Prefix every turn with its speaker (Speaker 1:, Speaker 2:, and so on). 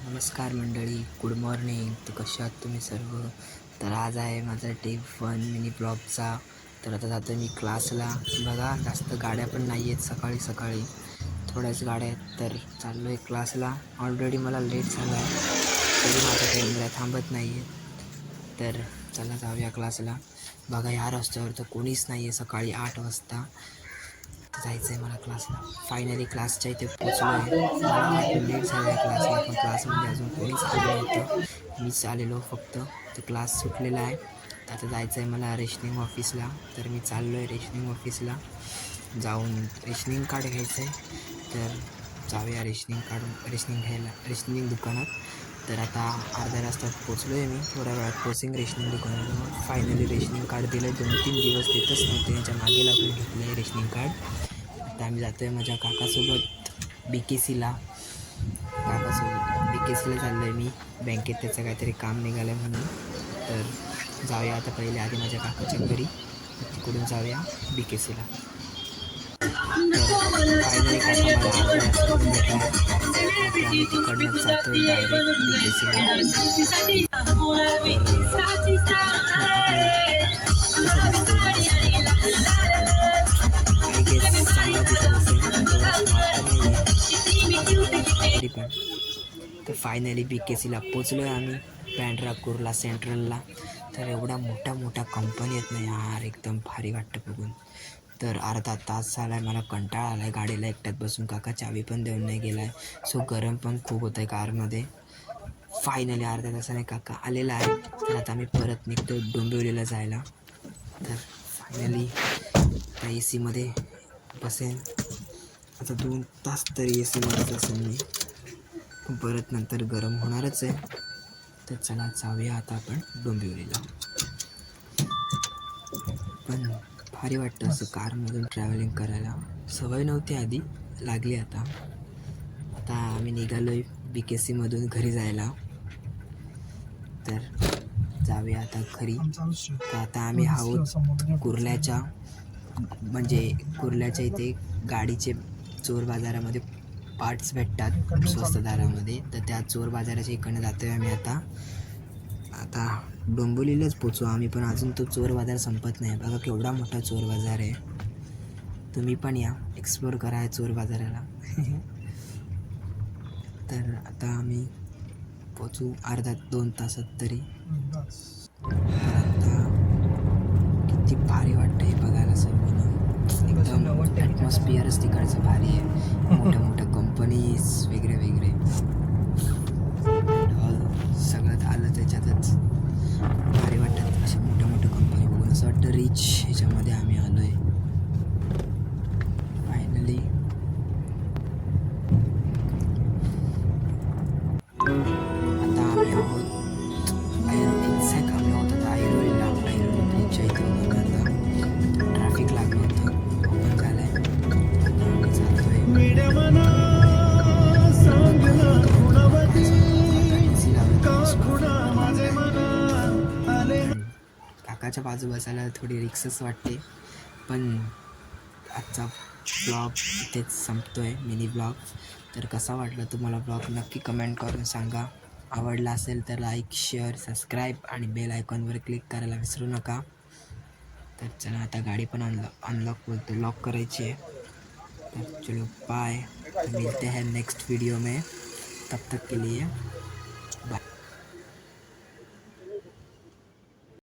Speaker 1: नमस्कार मंडळी, good morning. तर कशा आहात तुम्ही सर्व? तर आज आहे माझा डे 1 मिनी ब्लॉगचा. तर आता जातो मी क्लासला. बघा जास्त गाड्या पण नाही आहेत सकाळी सकाळी, थोड्याच गाड्या आहेत. तर चाललो आहे क्लासला. ऑलरेडी मला लेट झाला आहे, तरी माझ्या कॅमेरा थांबत नाही आहे. तर चला जाऊया क्लासला. बघा ह्या रस्त्यावर तर कोणीच नाही आहे सकाळी 8 वाजता. जायचं आहे मला क्लासला. फायनली क्लासच्या इथे पोचलो आहे. मला वाटलं लेट झालं आहे क्लासला, पण क्लासमध्ये अजून कोणीच आलं नव्हतं. मीच आलेलो फक्त. तर क्लास सुटलेला आहे. तर आता जायचं आहे मला रेशनिंग ऑफिसला. तर मी चाललो आहे रेशनिंग ऑफिसला. जाऊन रेशनिंग कार्ड घ्यायचं आहे. तर जाऊया रेशनिंग घ्यायला रेशनिंग दुकानात. तर आता अर्ध्या रस्त्यात पोचलो आहे मी. थोड्या वेळात पोचीन रेशनिंग दुकानात. मग फायनली रेशनिंग कार्ड दिलं. 2-3 दिवस देतच नव्हते, त्यांच्या मागे लागून घेतलं आहे रेशनिंग कार्ड. आता आम्ही जातो आहे माझ्या काकासोबत BKCला. BKCला चाललो आहे मी. बँकेत त्याचं काहीतरी काम निघालं आहे म्हणून. तर जाऊया आता पहिले आधी माझ्या काकाच्या घरी, तिकडून जाऊया BKCला. तर फायनली काका मला अर्ध्या रस्त्यातून भेटला. आता आम्ही तिकडनंच जातो आहे डायरेक्ट BKCला. तरी पण तर फायनली BKCला पोचलो आहे आम्ही, बँड्रापूरला सेंट्रलला. तर एवढा मोठा कंपनी आहेत ना यार, एकदम भारी वाटतं बघून. तर अर्धा तास झाला आहे, मला कंटाळा आला आहे गाडीला एकट्यात बसून. काका चावी पण देऊन नाही गेला आहे. सो गरम पण खूप होतं आहे कारमध्ये. फायनली अर्ध्या तासाने काका आलेला आहे. तर आता आम्ही परत निघतो डोंबिवलीला जायला. तर फायनली त्या AC मध्ये बसेन. आता 2 तास तरी AC मध्येच असेल मी, पण परत नंतर गरम होणारच आहे. तर चला जाऊया आता आपण डोंबिवलीला. पण भारी वाटतं असं कारमधून ट्रॅव्हलिंग करायला. सवय नव्हती आधी, लागली आता. आता आम्ही निघालो आहे BKCमधून घरी जायला. तर जाऊया आता घरी. तर आता आम्ही आहोत कुर्ल्याच्या इथे गाडीचे चोर बाजारामध्ये पार्ट्स भेटतात स्वस्त दरामध्ये. तर त्या चोर बाजाराच्या इकडनं जातो आहे आम्ही आता डोंबिवलीलाच पोचू आम्ही. पण अजून तो चोर बाजार संपत नाही. बघा केवढा मोठा चोर बाजार आहे. तुम्ही पण या, एक्सप्लोर करा या चोर बाजाराला. तर आता आम्ही पोचू अर्धा 2 तासात तरी. तर आता किती भारी वाटतं हे बघायला सर्व ना. एकदम ॲटमॉस्फिअरच तिकडचं भारी आहे. मोठ्या कंपनीज वेगळे सगळं आलं त्याच्यातच. भारी वाटतात अशा मोठ्या कंपनी बघून. असं वाटतं रिच ह्याच्यामध्ये आम्ही आलो आहे फायनली. आता आम्ही आहोत एक्झॅक्ट आम्ही आहोत आता ऐरोलीला. ऐरोली ब्रिजच्या इकडून बघा आता ट्रॅफिक लागलं होतं, ओपन झालं आहे. आता आम्ही जातो आहे. काकाच्या बाजू बसायला थोडी रिक्सच वाटते. पण आजचा ब्लॉग इथेच संपतो आहे, मिनी ब्लॉग. तर कसा वाटला तुम्हाला ब्लॉग नक्की कमेंट करून सांगा. आवडला असेल तर लाईक, शेअर, सबस्क्राईब आणि बेल आयकॉनवर क्लिक करायला विसरू नका. तर चला आता गाडी पण लॉक करायची आहे. तर चलो बाय, मिलते हैं नेक्स्ट वीडियो में. तब तक के लिए बाय.